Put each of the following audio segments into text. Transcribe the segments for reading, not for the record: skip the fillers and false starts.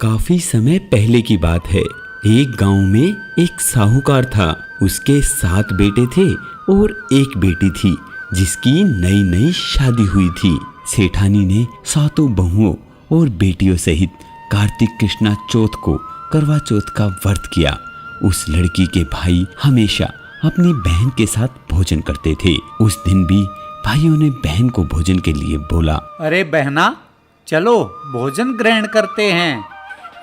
काफी समय पहले की बात है। एक गांव में एक साहूकार था। उसके 7 बेटे थे और एक बेटी थी जिसकी नई नई शादी हुई थी। सेठानी ने 7 बहुओं और बेटियों सहित कार्तिक कृष्णा चौथ को करवा चौथ का व्रत किया। उस लड़की के भाई हमेशा अपनी बहन के साथ भोजन करते थे। उस दिन भी भाइयों ने बहन को भोजन के लिए बोला। अरे बहना, चलो भोजन ग्रहण करते हैं।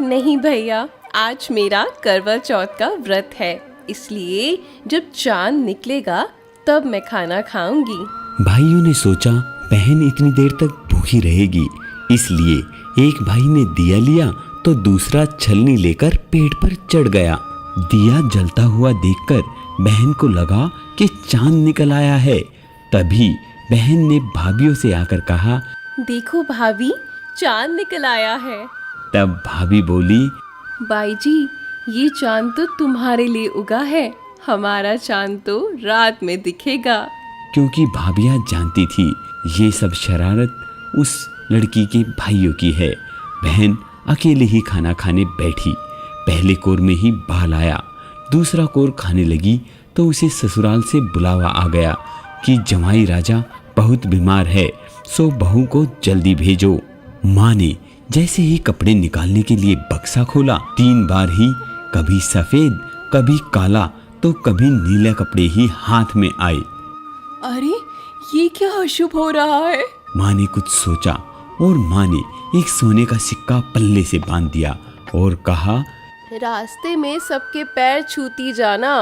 नहीं भैया, आज मेरा करवा चौथ का व्रत है, इसलिए जब चांद निकलेगा तब मैं खाना खाऊंगी। भाइयों ने सोचा बहन इतनी देर तक भूखी रहेगी, इसलिए एक भाई ने दिया लिया तो दूसरा छलनी लेकर पेड़ पर चढ़ गया। दिया जलता हुआ देखकर बहन को लगा कि चांद निकल आया है। तभी बहन ने भाभियों से आकर कहा, देखो भाभी, चांद निकल आया है। तब भाभी बोली, बाई जी, ये चांद तो तुम्हारे लिए उगा है, हमारा चांद तो रात में दिखेगा। क्योंकि भाभियां जानती थी ये सब शरारत उस लड़की के भाइयों की है। बहन अकेले ही खाना खाने बैठी। पहले कोर में ही बाल आया। दूसरा कोर खाने लगी तो उसे ससुराल से बुलावा आ गया कि जमाई राजा बहुत बीमार है, सो बहू को जल्दी भेजो। माँ ने जैसे ही कपड़े निकालने के लिए बक्सा खोला, 3 बार ही कभी सफेद कभी काला तो कभी नीले कपड़े ही हाथ में आए। अरे ये क्या अशुभ हो रहा है? माँ ने कुछ सोचा और माँ ने एक सोने का सिक्का पल्ले से बांध दिया और कहा, रास्ते में सबके पैर छूती जाना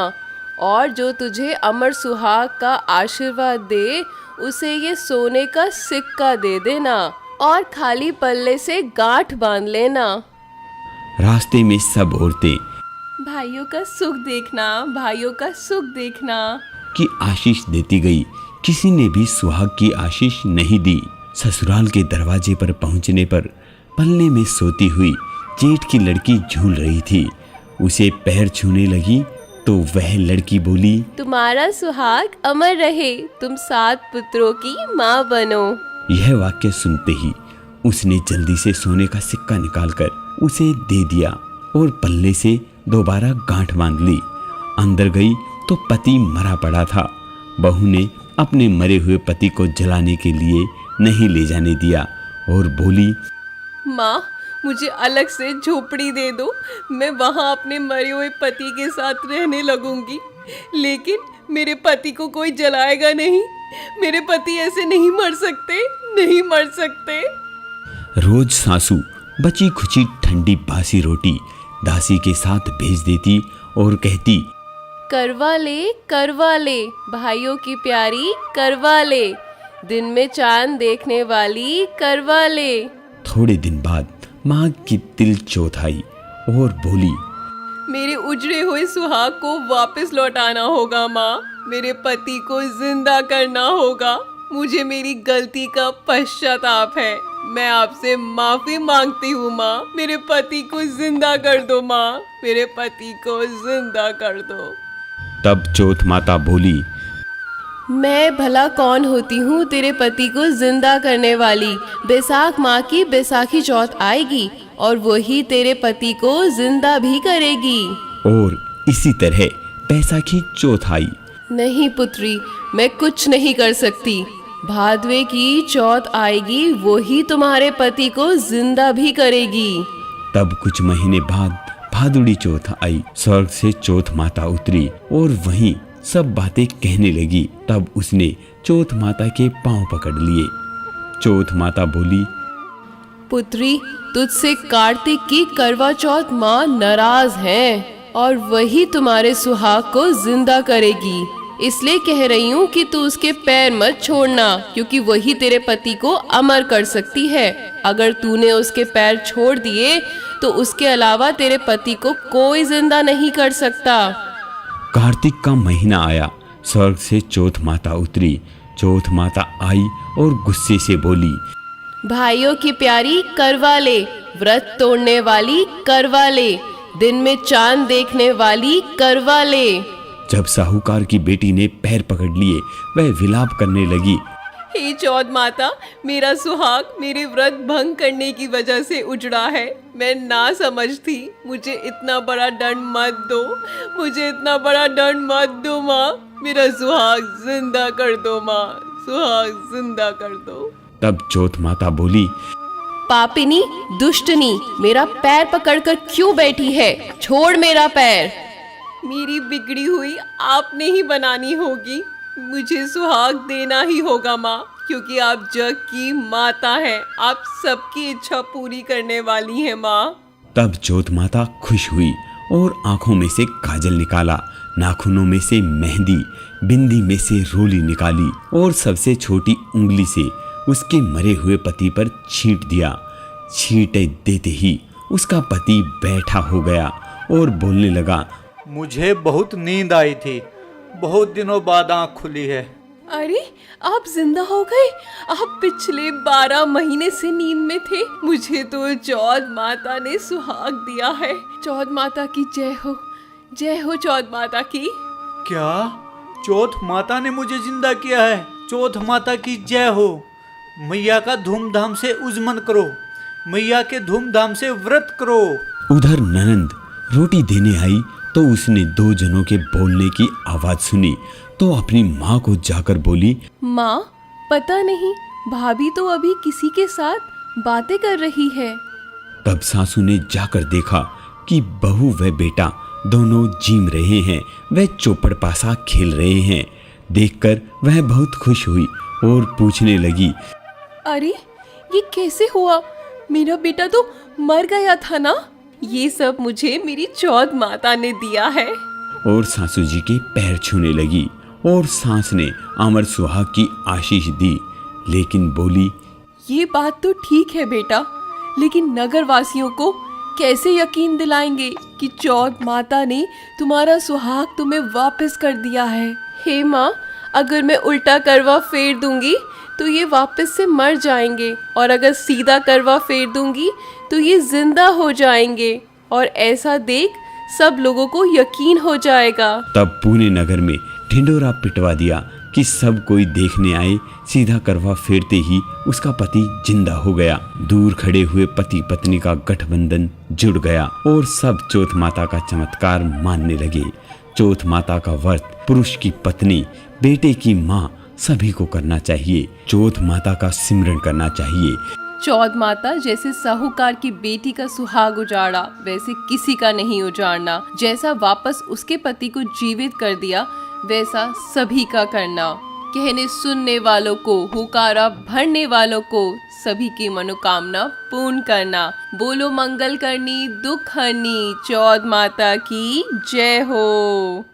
और जो तुझे अमर सुहाग का आशीर्वाद दे उसे ये सोने का सिक्का दे देना और खाली पल्ले से गांठ बांध लेना। रास्ते में सब औरतें भाइयों का सुख देखना, भाइयों का सुख देखना की आशीष देती गई। किसी ने भी सुहाग की आशीष नहीं दी। ससुराल के दरवाजे पर पहुंचने पर पल्ले में सोती हुई जेठ की लड़की झूल रही थी। उसे पैर छूने लगी तो वह लड़की बोली, तुम्हारा सुहाग अमर रहे, तुम 7 पुत्रों की माँ बनो। यह वाक्य सुनते ही उसने जल्दी से सोने का सिक्का निकालकर उसे दे दिया और पल्ले से दोबारा गांठ बांध ली। अंदर गई तो पति मरा पड़ा था। बहू ने अपने मरे हुए पति को जलाने के लिए नहीं ले जाने दिया और बोली, माँ, मुझे अलग से झोपड़ी दे दो, मैं वहाँ अपने मरे हुए पति के साथ रहने लगूंगी, लेकिन मेरे पति को कोई जलाएगा नहीं। मेरे पति ऐसे नहीं मर सकते, नहीं मर सकते। रोज सासू बची खुची ठंडी बासी रोटी दासी के साथ भेज देती और कहती, करवा ले भाइयों की प्यारी, करवा ले, दिन में चांद देखने वाली, करवा ले। थोड़े दिन बाद माँ की तिल चौथ आई और बोली, मेरे उजड़े हुए सुहाग को वापस लौटाना होगा माँ, मेरे पति को जिंदा करना होगा। मुझे मेरी गलती का पश्चाताप है, मैं आपसे माफी मांगती हूँ माँ, मेरे पति को जिंदा कर दो माँ, मेरे पति को जिंदा कर दो। तब चौथ माता बोली, मैं भला कौन होती हूँ तेरे पति को जिंदा करने वाली। बैसाख माह की बैसाखी चौथ आएगी और वही तेरे पति को जिंदा भी करेगी। और इसी तरह बैसाखी चौथ आई। नहीं पुत्री, मैं कुछ नहीं कर सकती। भादवे की चौथ आएगी, वही तुम्हारे पति को जिंदा भी करेगी। तब कुछ महीने बाद भादुड़ी चौथ आई। स्वर्ग से चौथ माता उतरी और वहीं सब बातें कहने लगी। तब उसने चौथ माता के पांव पकड़ लिए। चौथ माता बोली, पुत्री, तुझसे कार्तिक की करवा चौथ माँ नाराज है और वही तुम्हारे सुहाग को जिंदा करेगी। इसलिए कह रही हूँ कि तू उसके पैर मत छोड़ना, क्योंकि वही तेरे पति को अमर कर सकती है। अगर तूने उसके पैर छोड़ दिए तो उसके अलावा तेरे पति को कोई जिंदा नहीं कर सकता। कार्तिक का महीना आया। स्वर्ग से चौथ माता उतरी। चौथ माता आई और गुस्से से बोली, भाइयों की प्यारी, करवा ले, व्रत तोड़ने वाली, करवा ले, दिन में चांद देखने वाली, करवा ले। जब साहूकार की बेटी ने पैर पकड़ लिए वह विलाप करने लगी, हे चौथ माता, मेरा सुहाग मेरे व्रत भंग करने की वजह से उजड़ा है। मैं ना समझ थी। मुझे इतना बड़ा दंड मत दो, मुझे इतना बड़ा दंड मत दो माँ। मेरा सुहाग जिंदा कर दो माँ, सुहाग जिंदा कर दो। तब चौथ माता बोली, पापिनी, दुष्टनी, मेरा पैर पकड़कर क्यों बैठी है? छोड़ मेरा पैर। मेरी बिगड़ी हुई आपने ही बनानी होगी। मुझे सुहाग देना ही होगा माँ, क्योंकि आप जग की माता हैं। आप सबकी इच्छा पूरी करने वाली हैं माँ। तब चौथ माता खुश हुई और आंखों में से काजल निकाला, नाखूनों में से मेहंदी, बिंदी में से रोली निकाली और सबसे छोटी उंगली से उसके मरे हुए पति पर छींट दिया। छींटे देते ही उसका पति बैठा हो गया और बोलने लगा, मुझे बहुत नींद आई थी, बहुत दिनों बाद आँख खुली है। अरे, आप जिंदा हो गए? आप पिछले 12 महीने से नींद में थे। मुझे तो चौथ माता ने सुहाग दिया है। चौथ माता की जय हो, जय हो चौथ माता की। क्या चौथ माता ने मुझे जिंदा किया है? चौथ माता की जय हो। मैया का धूमधाम से उजमन करो, मैया के धूमधाम से व्रत करो। उधर ननंद रोटी देने आई तो उसने 2 जनों के बोलने की आवाज सुनी तो अपनी माँ को जाकर बोली, माँ, पता नहीं भाभी तो अभी किसी के साथ बातें कर रही है। तब सासू ने जाकर देखा कि बहू व बेटा दोनों जीम रहे हैं, वे चौपड़ पासा खेल रहे हैं। देखकर वह बहुत खुश हुई और पूछने लगी, अरे, ये कैसे हुआ? मेरा बेटा तो मर गया था ना। ये सब मुझे मेरी चौथ माता ने दिया है। और सासू जी के पैर छूने लगी और सास ने अमर सुहाग की आशीष दी, लेकिन बोली, ये बात तो ठीक है बेटा, लेकिन नगर वासियों को कैसे यकीन दिलाएंगे कि चौथ माता ने तुम्हारा सुहाग तुम्हें वापस कर दिया है? हे माँ, अगर मैं उल्टा करवा फेर दूंगी तो ये वापस से मर जाएंगे, और अगर सीधा करवा फेर दूंगी तो ये जिंदा हो जाएंगे, और ऐसा देख सब लोगों को यकीन हो जाएगा। तब पूरे नगर में ढिंडोरा पिटवा दिया कि सब कोई देखने आए। सीधा करवा फेरते ही उसका पति जिंदा हो गया। दूर खड़े हुए पति पत्नी का गठबंधन जुड़ गया और सब चौथ माता का चमत्कार मानने लगे। चौथ माता का व्रत पुरुष की पत्नी, बेटे की माँ सभी को करना चाहिए। चौथ माता का सिमरन करना चाहिए। चौथ माता जैसे साहूकार की बेटी का सुहाग उजाड़ा, वैसे किसी का नहीं उजाड़ना। जैसा वापस उसके पति को जीवित कर दिया, वैसा सभी का करना। कहने सुनने वालों को, हुकारा भरने वालों को सभी की मनोकामना पूर्ण करना। बोलो मंगल करनी, दुख हरनी। चौथ माता की जय हो।